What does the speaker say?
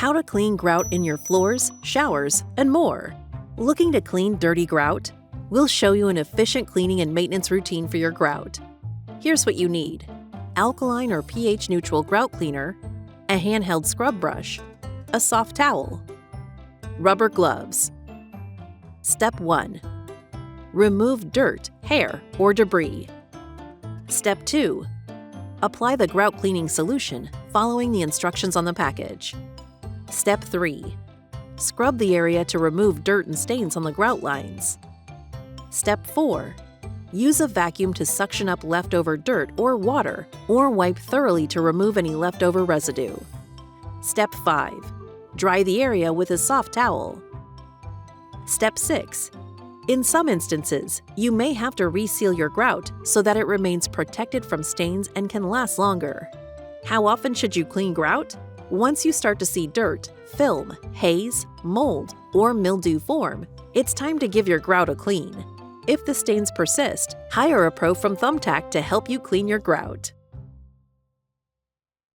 How to clean grout in your floors, showers, and more. Looking to clean dirty grout? We'll show you an efficient cleaning and maintenance routine for your grout. Here's what you need: alkaline or pH-neutral grout cleaner, a handheld scrub brush, a soft towel, rubber gloves. Step 1. Remove dirt, hair, or debris. Step 2. Apply the grout cleaning solution following the instructions on the package. Step 3. Scrub the area to remove dirt and stains on the grout lines. Step 4. Use a vacuum to suction up leftover dirt or water, or wipe thoroughly to remove any leftover residue. Step 5. Dry the area with a soft towel. Step 6. In some instances, you may have to reseal your grout so that it remains protected from stains and can last longer. How often should you clean grout? Once you start to see dirt, film, haze, mold, or mildew form, it's time to give your grout a clean. If the stains persist, hire a pro from Thumbtack to help you clean your grout.